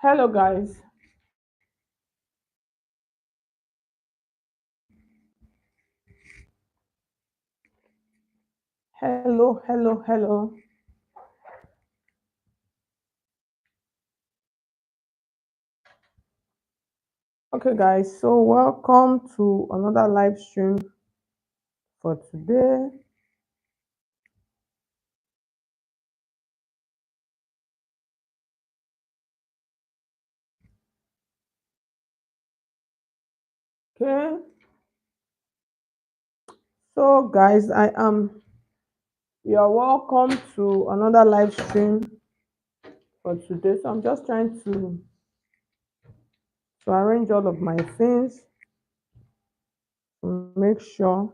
Hello, guys. Hello, hello, hello. Okay, guys. So, welcome to another live stream for today. Okay. So, guys, you are welcome to another live stream for today. So, I'm just trying to arrange all of my things to make sure.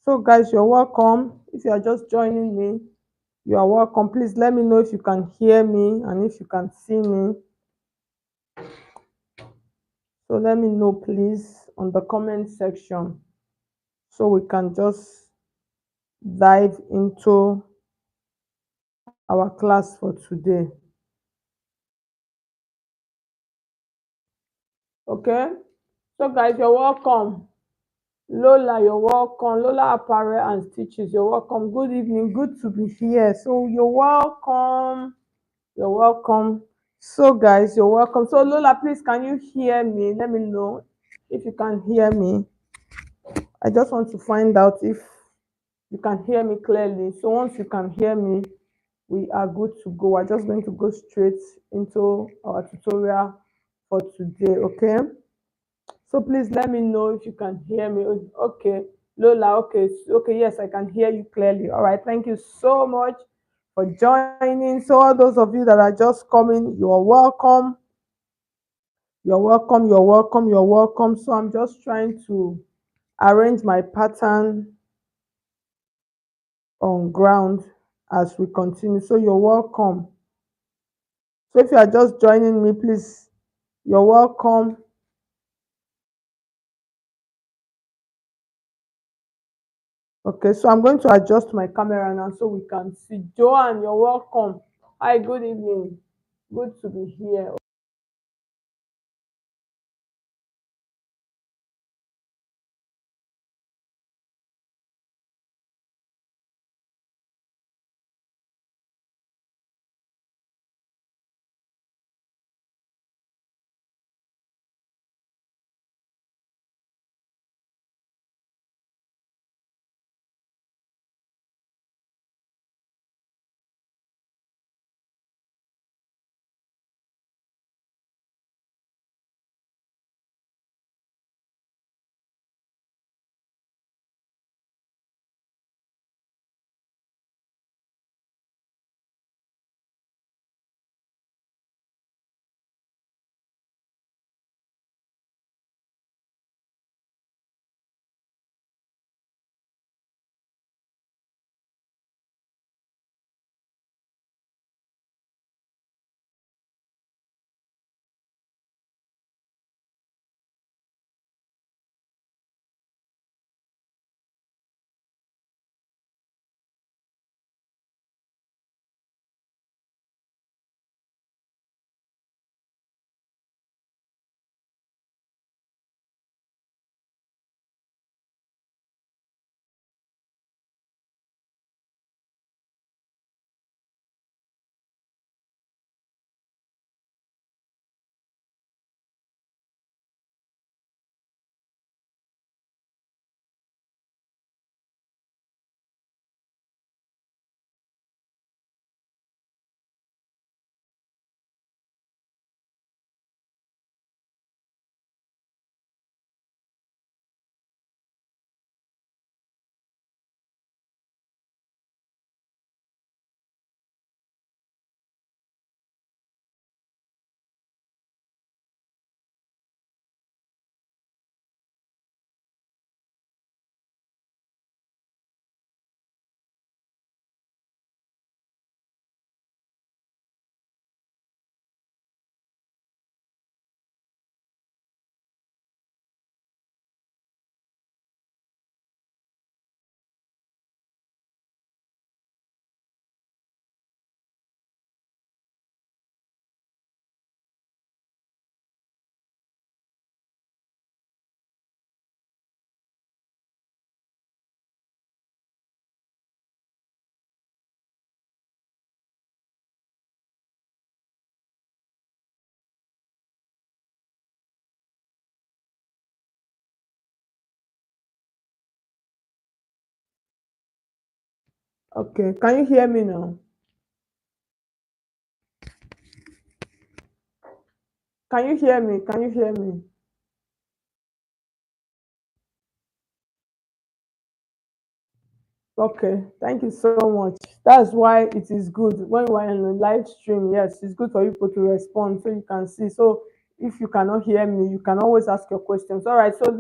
So, guys, you're welcome. If you are just joining me, you are welcome. Please let me know if you can hear me and if you can see me. So let me know, please, on the comment section so we can just dive into our class for today. Okay? So, guys, you're welcome. Lola, you're welcome. Lola Apparel and Stitches, you're welcome. Good evening. Good to be here. So, you're welcome. You're welcome. So, guys, you're welcome. So, Lola, please, can you hear me? Let me know if you can hear me. I just want to find out if you can hear me clearly. So, once you can hear me, we are good to go. We're just going to go straight into our tutorial for today. Okay, so please let me know if you can hear me. Okay, Lola. Okay, okay, yes, I can hear you clearly. All right, thank you so much for joining. So all those of you that are just coming, you are welcome. You're welcome. You're welcome. You're welcome. So I'm just trying to arrange my pattern on ground as we continue. So you're welcome. So if you are just joining me, please, you're welcome. Okay, so I'm going to adjust my camera now so we can see. Joanne, you're welcome. Hi, good evening. Good to be here. Okay, can you hear me now? Can you hear me? Can you hear me? Okay, thank you so much. That's why it is good when we're in a live stream. Yes, it's good for people to respond so you can see. So if you cannot hear me, you can always ask your questions. All right, so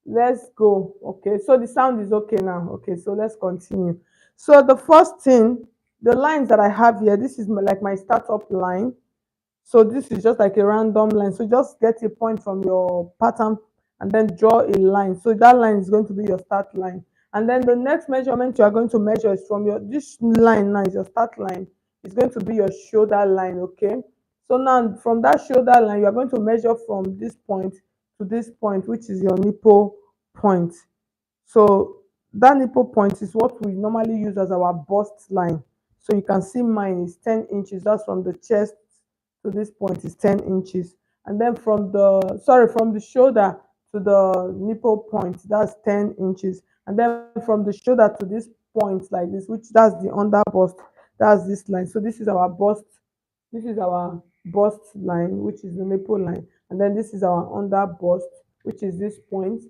let's go. Okay, so the sound is okay now. Okay, so let's continue. So the first thing, the lines that I have here, this is like my startup line. So this is just like a random line. So just get a point from your pattern and then draw a line. So that line is going to be your start line. And then the next measurement you are going to measure is from your this line now is your start line. It's going to be your shoulder line, okay? So now from that shoulder line, you are going to measure from this point to this point, which is your nipple point. So that nipple point is what we normally use as our bust line. So you can see mine is 10 inches. That's from the chest to this point is 10 inches. And then from the shoulder to the nipple point, that's 10 inches. And then from the shoulder to this point like this, which that's the under bust, that's this line. So this is our bust line, which is the nipple line. And then this is our under bust, which is this point,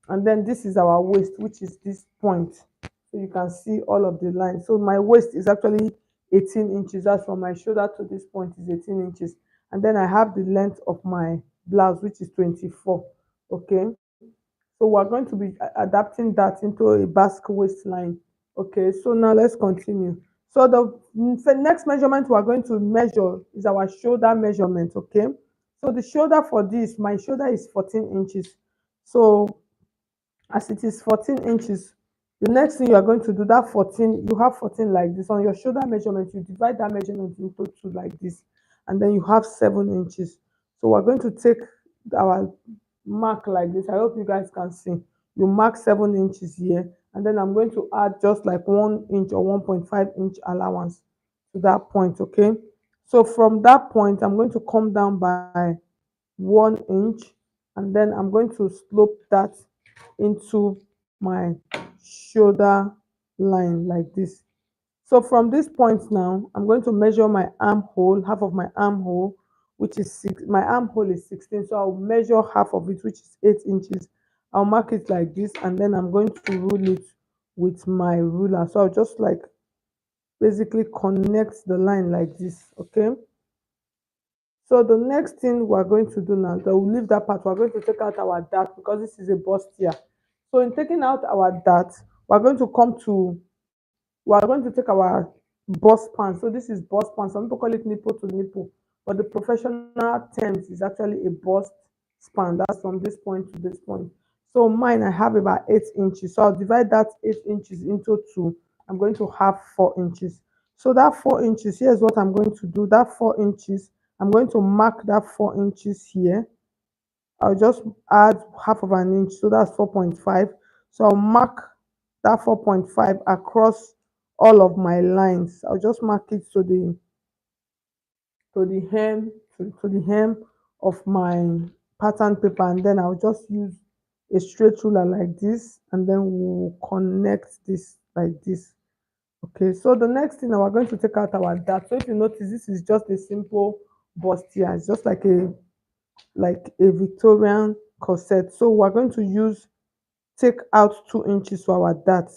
and then this is our waist, which is this point. So you can see all of the lines. So my waist is actually 18 inches. That's from my shoulder to this point is 18 inches. And then I have the length of my blouse, which is 24. Okay, so we're going to be adapting that into a basque waistline. Okay, so now let's continue. So the next measurement we're going to measure is our shoulder measurement. Okay, so the shoulder for this, my shoulder is 14 inches. So as it is 14 inches, the next thing you are going to do, that 14, you have 14 like this on your shoulder measurement, you divide that measurement into two like this, and then you have 7 inches. So we're going to take our mark like this. I hope you guys can see. You mark 7 inches here, and then I'm going to add just like 1 inch or 1.5 inch allowance to that point. Okay, so from that point I'm going to come down by 1 inch, and then I'm going to slope that into my shoulder line like this. So from this point now, I'm going to measure my armhole, half of my armhole, which is my armhole is 16. So I'll measure half of it, which is 8 inches. I'll mark it like this, and then I'm going to rule it with my ruler. So I'll just like basically connect the line like this. Okay. So the next thing we're going to do now, that we'll leave that part, we're going to take out our dart because this is a bustier. So in taking out our dart, we're going to come to, we're going to take our bust pan. So this is bust pan. Some people call it nipple to nipple, but the professional terms is actually a bust span. That's from this point to this point. So mine, I have about 8 inches. So I'll divide that 8 inches into two. I'm going to have 4 inches. So that 4 inches, here's what I'm going to do. That 4 inches, I'm going to mark that 4 inches here. I'll just add half of an inch, so that's 4.5. So I'll mark that 4.5 across all of my lines. I'll just mark it to the hem of my pattern paper, and then I'll just use a straight ruler like this, and then we'll connect this like this. Okay, so the next thing now we're going to take out our dart. So if you notice, this is just a simple bustier. It's just like a Victorian corset. So we're going to use take out 2 inches for our dart.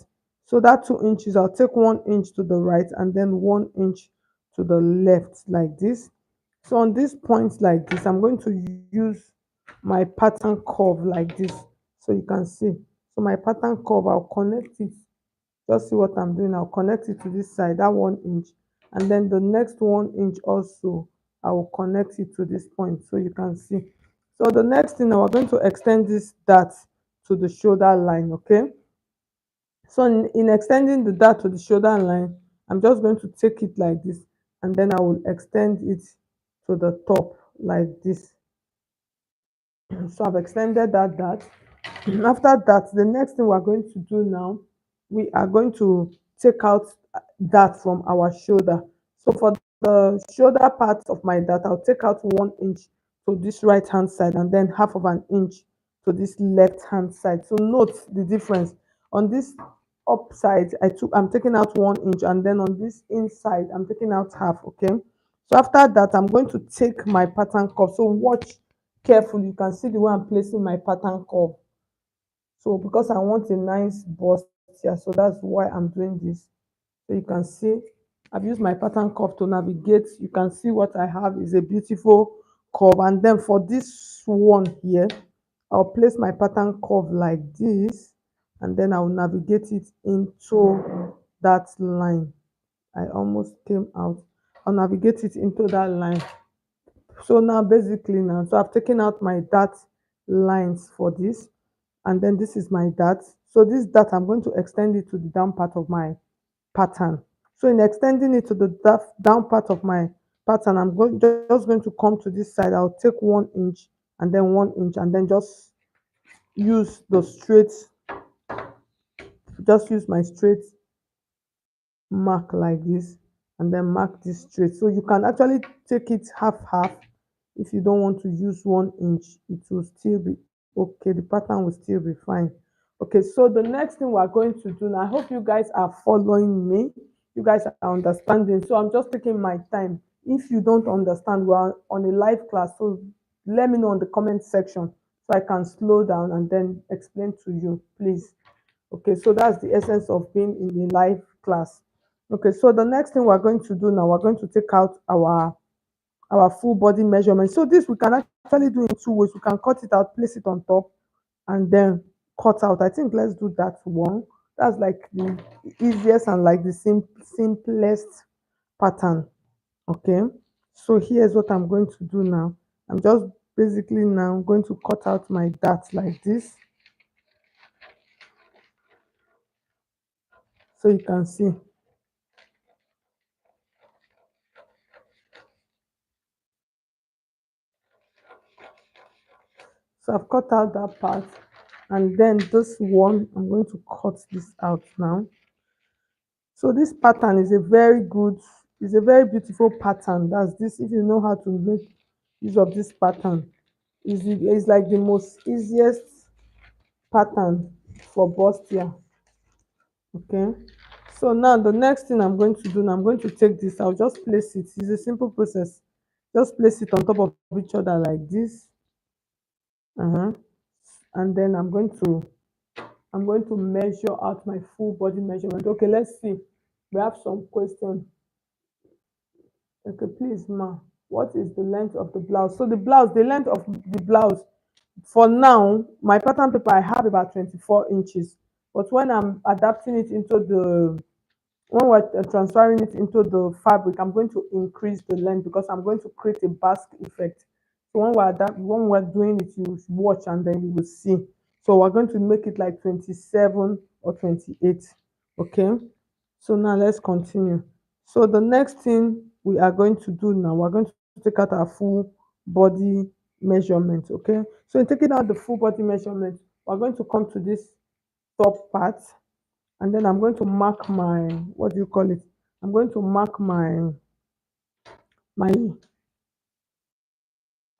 So that 2 inches, I'll take 1 inch to the right and then 1 inch to the left like this. So on this point like this, I'm going to use my pattern curve like this. So you can see. So my pattern curve, I'll connect it. Just see what I'm doing. I'll connect it to this side, that 1 inch. And then the next 1 inch also, I will connect it to this point so you can see. So the next thing now, we're going to extend this dart to the shoulder line. Okay, so in extending the dart to the shoulder line, I'm just going to take it like this, and then I will extend it to the top like this. So I've extended that dart. After that, the next thing we're going to do now, we are going to take out that from our shoulder. So for the shoulder part of my dart, I'll take out 1 inch to this right hand side, and then half of an inch to this left hand side. So note the difference on this upside, I'm taking out 1 inch, and then on this inside I'm taking out half. Okay, so after that I'm going to take my pattern curve. So watch carefully, you can see the way I'm placing my pattern curve. So because I want a nice bust here, so that's why I'm doing this. So you can see I've used my pattern curve to navigate. You can see what I have is a beautiful curve. And then for this one here, I'll place my pattern curve like this, and then I'll navigate it into that line. I almost came out. I'll navigate it into that line. So now basically now, so I've taken out my dart lines for this, and then this is my dart. So this dart, I'm going to extend it to the down part of my pattern. So in extending it to the down part of my pattern, I'm just going to come to this side. I'll take 1 inch and then 1 inch, and then use the straight just use my straight mark like this, and then mark this straight. So you can actually take it half half. If you don't want to use 1 inch, it will still be okay, the pattern will still be fine. Okay, so the next thing we're going to do now, I hope you guys are following me, you guys are understanding. So I'm just taking my time. If you don't understand, we're on a live class, so let me know in the comment section so I can slow down and then explain to you, please. Okay, so that's the essence of being in a live class. Okay, so the next thing we're going to do now, we're going to take out our full body measurement. So this we can actually do in two ways. We can cut it out, place it on top, and then cut out. I think let's do that one. That's like the easiest and like the simplest pattern. Okay, so here's what I'm going to do now. I'm just basically now going to cut out my dart like this, so you can see. So I've cut out that part, and then this one, I'm going to cut this out now. So this pattern is a very good, is a very beautiful pattern. That's this, if you know how to make use of this pattern, is like the most easiest pattern for bustier. Okay. So now the next thing I'm going to do now, I'm going to take this, I'll just place it. It's a simple process. Just place it on top of each other like this. And then I'm going to measure out my full body measurement. Okay, let's see. We have some questions. Okay, please, ma, what is the length of the blouse? So the length of the blouse, for now, my pattern paper, I have about 24 inches. But when I'm adapting it into the when we're transferring it into the fabric, I'm going to increase the length because I'm going to create a basque effect. So when we're doing it, you watch and then you will see. So we're going to make it like 27 or 28. Okay. So now let's continue. So the next thing we are going to do now, we're going to take out our full body measurement. Okay. So in taking out the full body measurement, we're going to come to this top part, and then I'm going to mark my, what do you call it, I'm going to mark my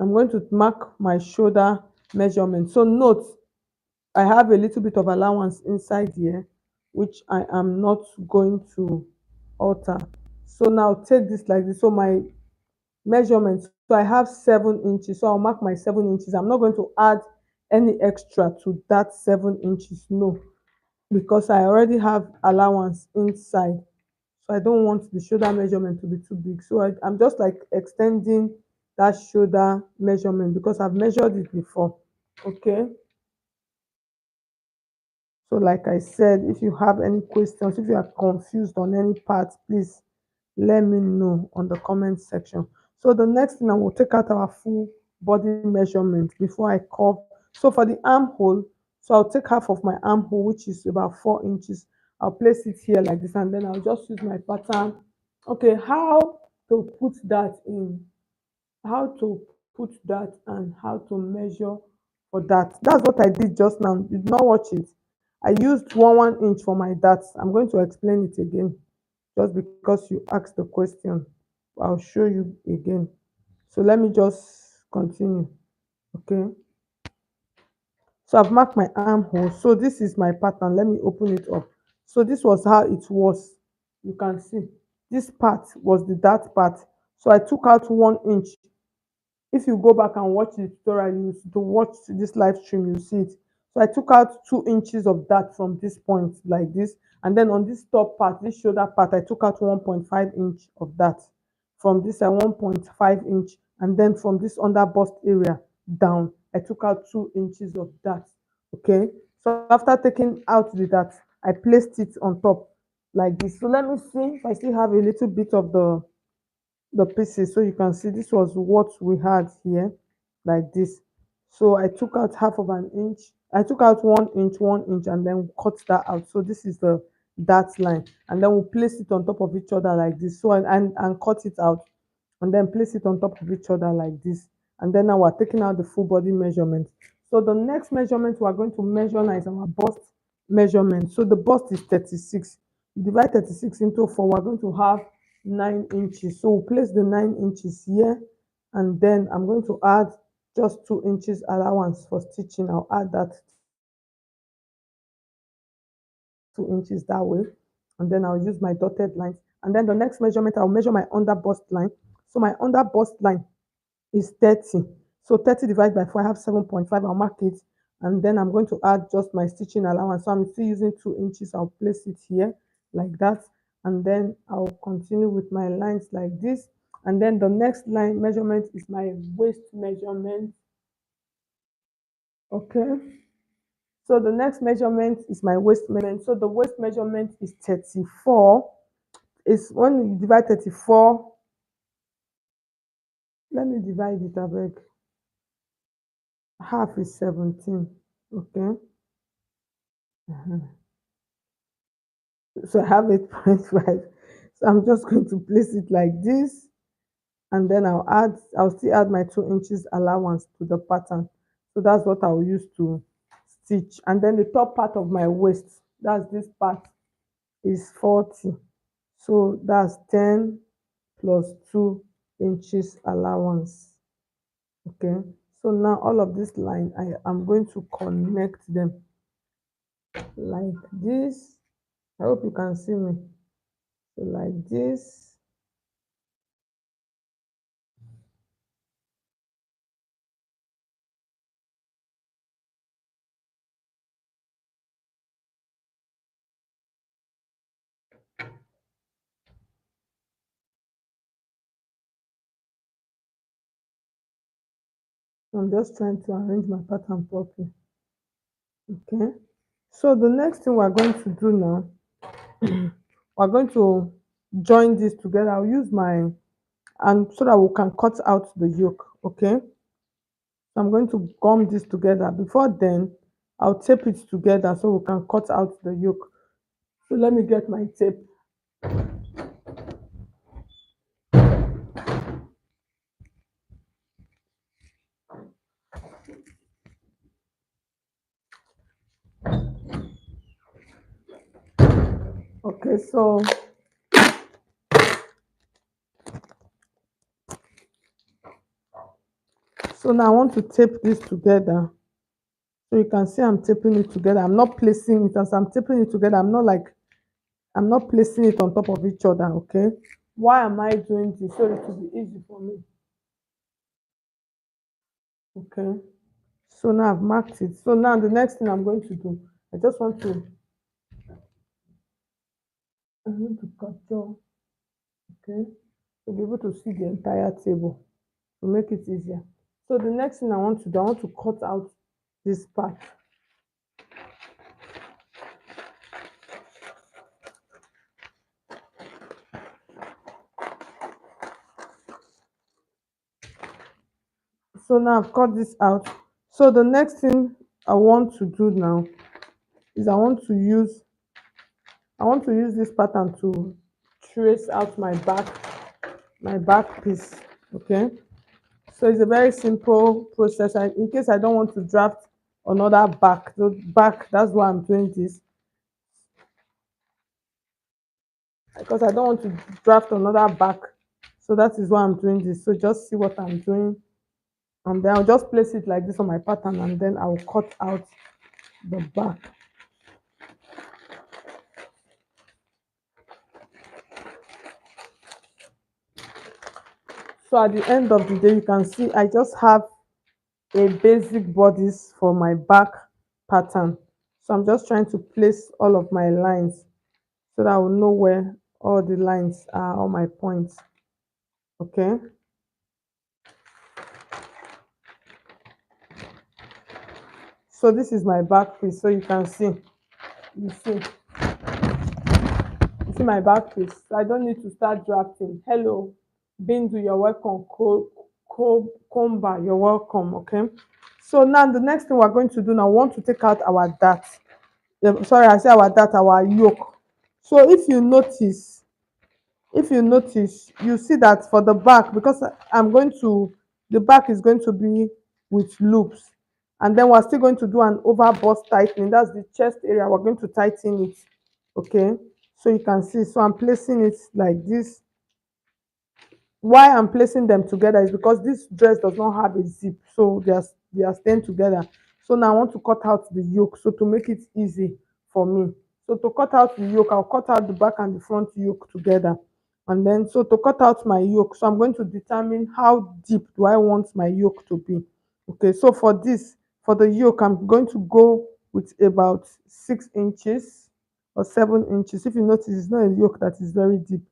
I'm going to mark my shoulder measurement. So note, I have a little bit of allowance inside here, which I am not going to alter. So now take this like this. So my measurement, so I have 7 inches, so I'll mark my 7 inches. I'm not going to add any extra to that 7 inches, no, because I already have allowance inside. So I don't want the shoulder measurement to be too big. So I'm just like extending that shoulder measurement because I've measured it before. Okay. So like I said, if you have any questions, if you are confused on any part, please let me know on the comment section. So the next thing, I will take out our full body measurement before I curve. So for the armhole, so I'll take half of my armhole, which is about 4 inches. I'll place it here like this, and then I'll just use my pattern. Okay, how to put that in, how to put that and how to measure for that. That's what I did just now. You did not watch it. I used 1 inch for my darts. I'm going to explain it again just because you asked the question. I'll show you again. So let me just continue. Okay. So I've marked my armhole. So this is my pattern. Let me open it up. So this was how it was. You can see this part was the that part. So I took out 1 inch. If you go back and watch the tutorial, you to watch this live stream, you see it. So I took out 2 inches of that from this point like this, and then on this top part, this shoulder part, I took out 1.5 inch of that. From this, I 1.5 inch, and then from this under bust area down, I took out 2 inches of that. Okay. So after taking out the that, I placed it on top like this. So let me see if I still have a little bit of the pieces, so you can see this was what we had here like this. So I took out half of an inch, I took out 1 inch, 1 inch, and then cut that out. So this is the that line, and then we'll place it on top of each other like this. So and cut it out, and then place it on top of each other like this. And then now we're taking out the full body measurement. So the next measurement we're going to measure now is our bust measurement. So the bust is 36. Divide 36 into 4, we're going to have 9 inches. So we'll place the 9 inches here, and then I'm going to add just 2 inches allowance for stitching. I'll add that 2 inches that way, and then I'll use my dotted lines. And then the next measurement, I'll measure my under bust line. So my under bust line is 30. So 30 divided by 4, I have 7.5. I'll mark it, and then I'm going to add just my stitching allowance. So I'm still using 2 inches. I'll place it here like that, and then I'll continue with my lines like this. And then the next line measurement is my waist measurement. Okay. So the next measurement is my waist measurement. So the waist measurement is 34. Is when you divide 34, let me divide it, I beg. Half is 17. Okay. So I have 8.5. So I'm just going to place it like this, and then I'll still add my 2 inches allowance to the pattern. So that's what I'll use to stitch. And then the top part of my waist, that's this part, is 40. So that's 10 plus 2 inches allowance. Okay. So now all of this line, I am going to connect them like this. I hope you can see me. So like this. I'm just trying to arrange my pattern properly. Okay. So the next thing we're going to do now, we're going to join this together. I'll use my, and so that we can cut out the yoke. Okay. So I'm going to gum this together. Before then, I'll tape it together so we can cut out the yoke. So let me get my tape. Okay, so now I want to tape this together. So you can see I'm taping it together. I'm not placing it as I'm taping it together. I'm not placing it on top of each other. Okay. Why am I doing this? So it will be easy for me. Okay. So now I've marked it. So now the next thing I'm going to do, I just want to, I'm going to capture. Okay. To be able to see the entire table to make it easier. So the next thing I want to do, I want to cut out this part. So now I've cut this out. So the next thing I want to do now is I want to use this pattern to trace out my back piece. Okay. So it's a very simple process. In case I don't want to draft another back, that's why I'm doing this. Because I don't want to draft another back. So that is why I'm doing this. So just see what I'm doing. And then I'll just place it like this on my pattern, and then I'll cut out the back. So at the end of the day, you can see I just have a basic bodice for my back pattern. So I'm just trying to place all of my lines so that I will know where all the lines are, all my points. Okay. So this is my back piece. So you see, you see my back piece. So I don't need to start drafting. Hello, Bindu, you're welcome. Komba, you're welcome. Okay. So now the next thing we're going to do now, we want to take out our dart. Sorry, I say our dart, our yoke. So if you notice, you see that for the back, because the back is going to be with loops, and then we're still going to do an over bust tightening. That's the chest area. We're going to tighten it. Okay, so you can see. So I'm placing it like this. Why I'm placing them together is because this dress does not have a zip, so they are staying together. So now I want to cut out the yoke, so to make it easy for me. So to cut out the yoke, I'll cut out the back and the front yoke together. And then so to cut out my yoke, so I'm going to determine how deep do I want my yoke to be. Okay, so for the yoke, I'm going to go with about 6 inches or 7 inches. If you notice, it's not a yoke that is very deep,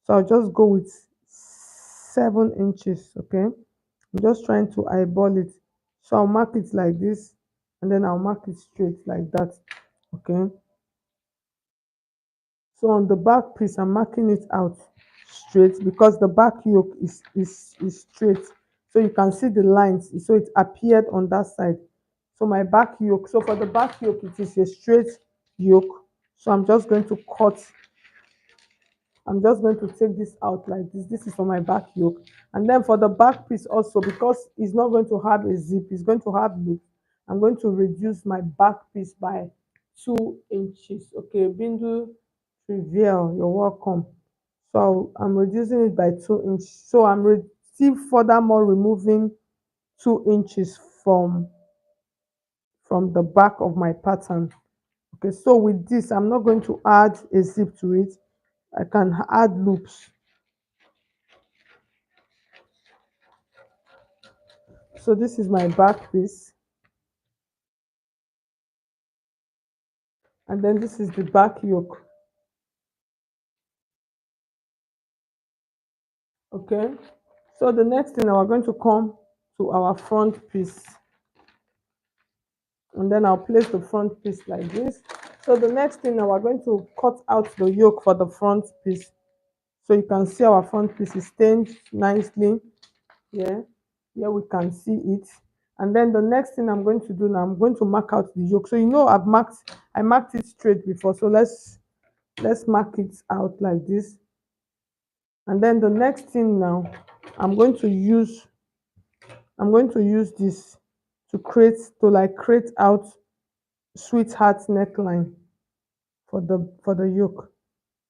so I'll just go with 7 inches. Okay, I'm just trying to eyeball it. So I'll mark it like this, and then I'll mark it straight like that. Okay, so on the back piece, I'm marking it out straight because the back yoke is straight. So you can see the lines. So it appeared on that side. So my back yoke. So for the back yoke, it is a straight yoke. So I'm just going to take this out like this. This is for my back yoke. And then for the back piece also, because it's not going to have a zip, it's going to have loop. I'm going to reduce my back piece by 2 inches. Okay, Bindu Trivial, you're welcome. So I'm reducing it by 2 inches. So still furthermore removing 2 inches from the back of my pattern. Okay, so with this, I'm not going to add a zip to it. I can add loops. So this is my back piece, and then this is the back yoke. Okay, so the next thing now we're going to come to our front piece, and then I'll place the front piece like this. So the next thing now we're going to cut out the yoke for the front piece. So you can see our front piece is stained nicely. Yeah, here we can see it. And then the next thing I'm going to do now, I'm going to mark out the yoke. So I marked it straight before. So let's mark it out like this. And then the next thing now, I'm going to use this to create out sweetheart neckline for the yoke.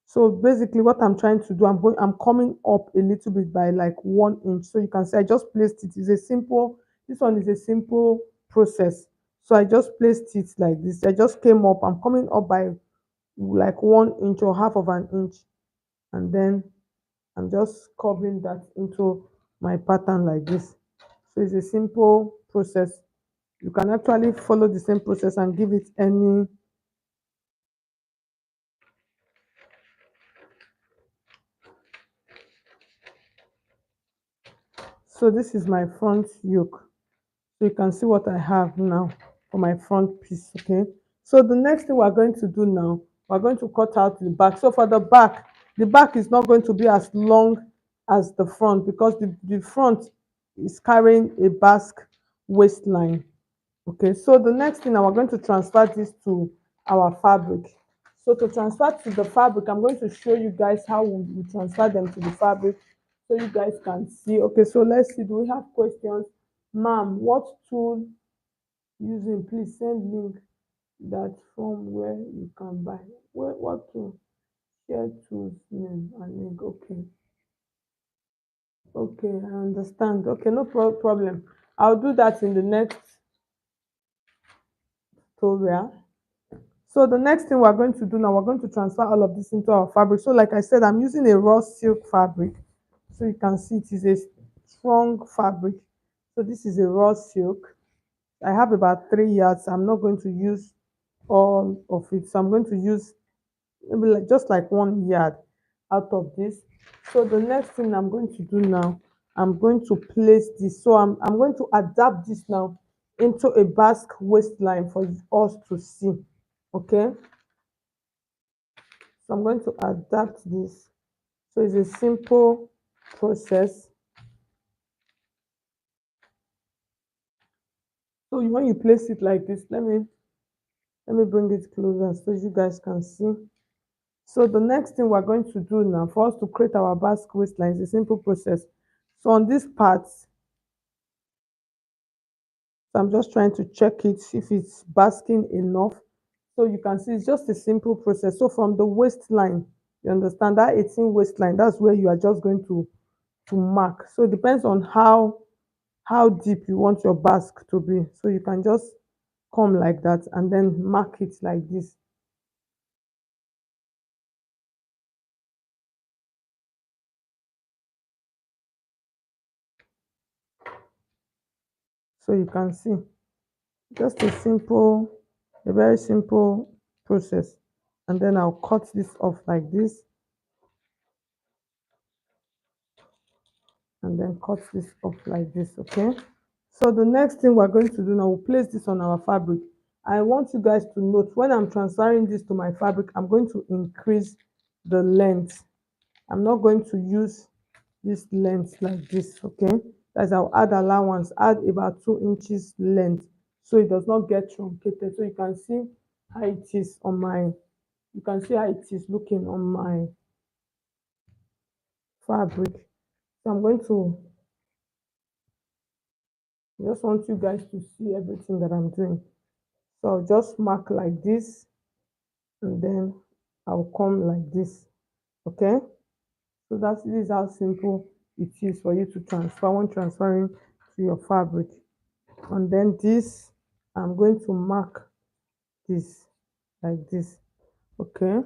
So basically what I'm trying to do, I'm coming up a little bit by like 1 inch. So you can see I just placed it. This one is a simple process. So I just placed it like this. I just came up. I'm coming up by like 1 inch or half of an inch. And then I'm just covering that into my pattern like this. So it's a simple process. You can actually follow the same process and give it any. So this is my front yoke. So you can see what I have now for my front piece. Okay, so the next thing we're going to do now, we're going to cut out the back. So for the back is not going to be as long as the front because the front is carrying a Basque waistline. Okay, so the next thing now we're going to transfer this to our fabric. So to transfer to the fabric, I'm going to show you guys how we transfer them to the fabric so you guys can see. Okay, so let's see, do we have questions? Ma'am, what tool using? Please send link that from where you can buy. What tool? Share tools name and link. Okay, okay, I understand. Okay, no problem. I'll do that in the next tutorial. So the next thing we're going to do now, we're going to transfer all of this into our fabric. So like I said, I'm using a raw silk fabric. So you can see strong fabric. So this is a raw silk. I have about 3 yards. I'm not going to use all of it, so I'm going to use maybe like just like 1 yard out of this. So the next thing I'm going to do now, I'm going to place this. So I'm going to adapt this now into a basque waistline for us to see. Okay, so I'm going to adapt this. So it's a simple process. So when you place it like this, let me bring it closer so you guys can see. So the next thing we're going to do now for us to create our basque waistline is a simple process. So on this part, so I'm just trying to check it if it's basking enough. So you can see it's just a simple process. So from the waistline, you understand that 18 waistline, that's where you are just going to mark. So it depends on how deep you want your basque to be. So you can just come like that and then mark it like this. So you can see just a very simple process. And then I'll cut this off like this and then cut this off like this. Okay, so the next thing we're going to do now, we'll place this on our fabric. I want you guys to note when I'm transferring this to my fabric, I'm going to increase the length. I'm not going to use this length like this. Okay, as I'll add allowance, add about 2 inches length so it does not get truncated. So you can see how it is on my, you can see how it is looking on my fabric. So I'm going to, I just want you guys to see everything that I'm doing. So I'll just mark like this and then I'll come like this. Okay, so this is how simple it is for you to transfer when transferring to your fabric. And then this, I'm going to mark this like this. Okay,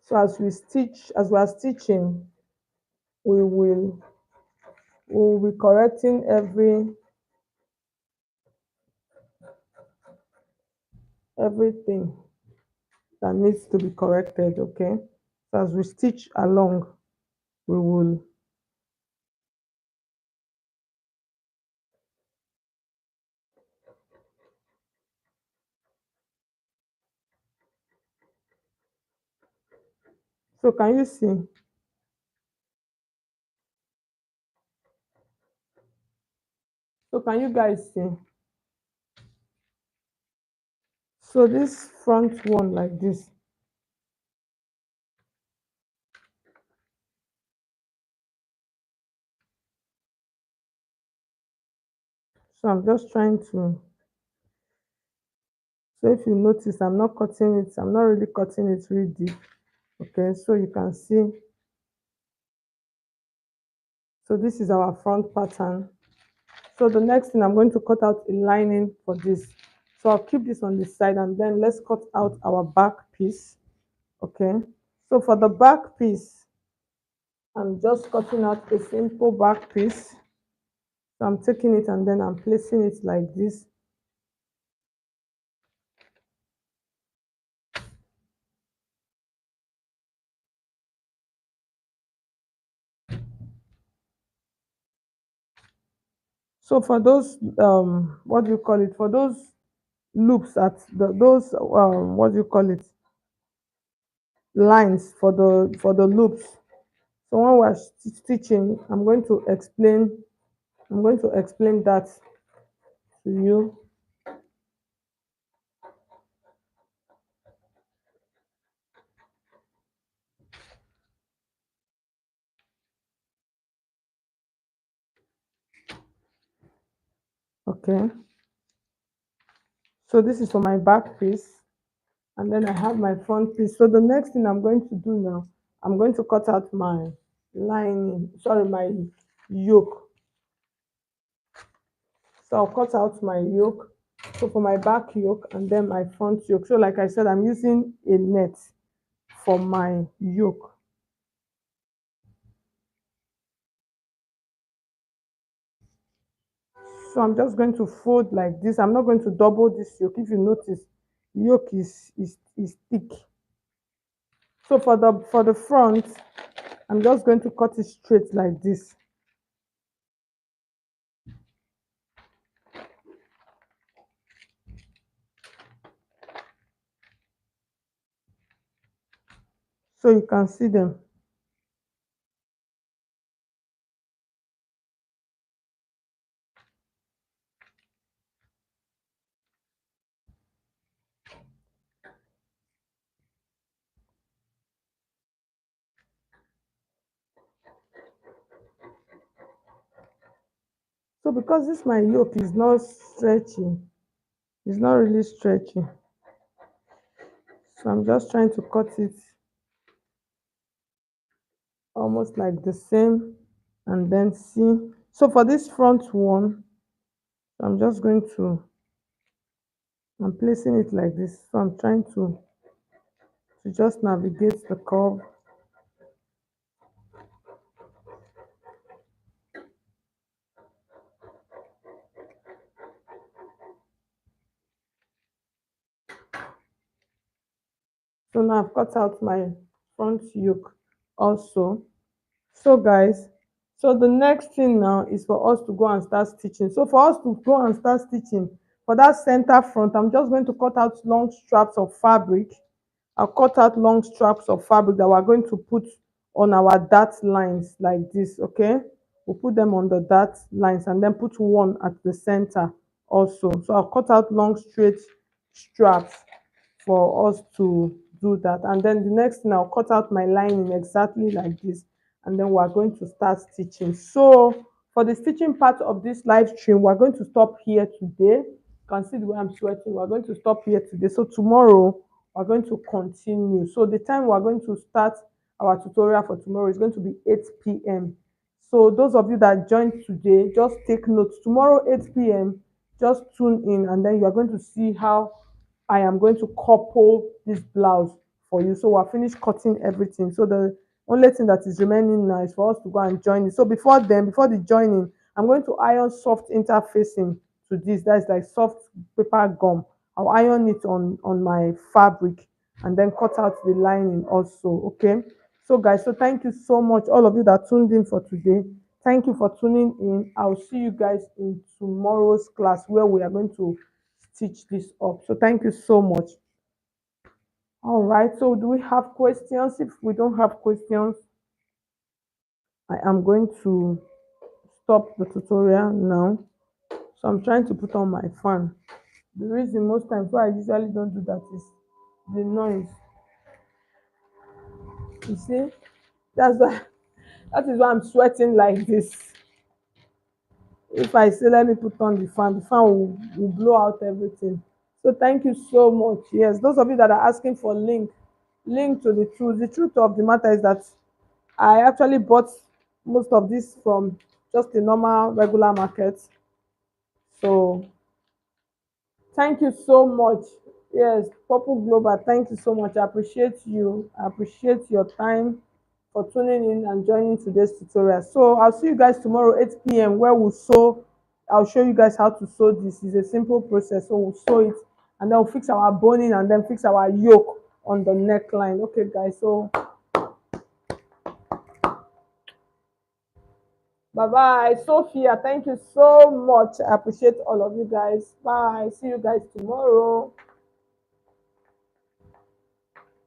so as we are stitching, we will we'll be correcting everything that needs to be corrected. Okay, so as we stitch along, we will, so can you see? So can you guys see? So this front one like this. So I'm just trying to, so if you notice, I'm not cutting it, I'm not really cutting it really deep. Okay, so you can see, so this is our front pattern. So the next thing, I'm going to cut out a lining for this. So I'll keep this on the side and then let's cut out our back piece. Okay, so for the back piece, I'm just cutting out a simple back piece. So I'm taking it and then I'm placing it like this. So for those what do you call it, for those loops at those what do you call it, lines for the loops. So when we're stitching, I'm going to explain that to you. Okay, So this is for my back piece, and then I have my front piece. So the next thing I'm going to do now, I'm going to cut out my lining, sorry, my yoke. So I'll cut out my yoke. So for my back yoke and then my front yoke. So like I said, I'm using a net for my yoke. So I'm just going to fold like this. I'm not going to double this yoke. If you notice, yoke is thick. So for the front, I'm just going to cut it straight like this. So you can see them. So because this my yoke is not stretchy, it's not really stretchy. So I'm just trying to cut it almost like the same and then see. So for this front one, I'm just going to, I'm placing it like this. So I'm trying to just navigate the curve. So now I've cut out my front yoke also. So guys, so the next thing now is for us to go and start stitching. So for us to go and start stitching, for that center front, I'm just going to cut out long straps of fabric. I'll cut out long straps of fabric that we're going to put on our dart lines like this, okay? We'll put them on the dart lines and then put one at the center also. So I'll cut out long straight straps for us to do that. And then the next thing, I'll cut out my lining exactly like this, and then we're going to start stitching. So for the stitching part of this live stream, we're going to stop here today. You can see the way I'm sweating. We're going to stop here today. So tomorrow we're going to continue. So the time we're going to start our tutorial for tomorrow is going to be 8 p.m. So those of you that joined today, just take notes. Tomorrow 8 p.m., just tune in, and then you are going to see how I am going to couple this blouse for you. So we're finished cutting everything. So the only thing that is remaining now is for us to go and join it. So before then, before the joining, I'm going to iron soft interfacing to this. That's like soft paper gum. I'll iron it on my fabric and then cut out the lining also. Okay. So guys, so thank you so much, all of you that tuned in for today. Thank you for tuning in. I'll see you guys in tomorrow's class where we are going to stitch this up. So thank you so much. All right. So do we have questions? If we don't have questions, I am going to stop the tutorial now. So I'm trying to put on my fan. The reason most times why I usually don't do that is the noise. You see, that's why that is why I'm sweating like this. If I say let me put on the fan will blow out everything. So thank you so much. Yes, those of you that are asking for link to the truth. The truth of the matter is that I actually bought most of this from just a normal regular market. So thank you so much. Yes, Purple Global, thank you so much. I appreciate you. I appreciate your time for tuning in and joining today's tutorial. So I'll see you guys tomorrow 8 p.m. where we'll sew. I'll show you guys how to sew this. It's a simple process. So we'll sew it and then we'll fix our boning and then fix our yoke on the neckline. Okay, guys. So bye bye. Sophia, thank you so much. I appreciate all of you guys. Bye. See you guys tomorrow.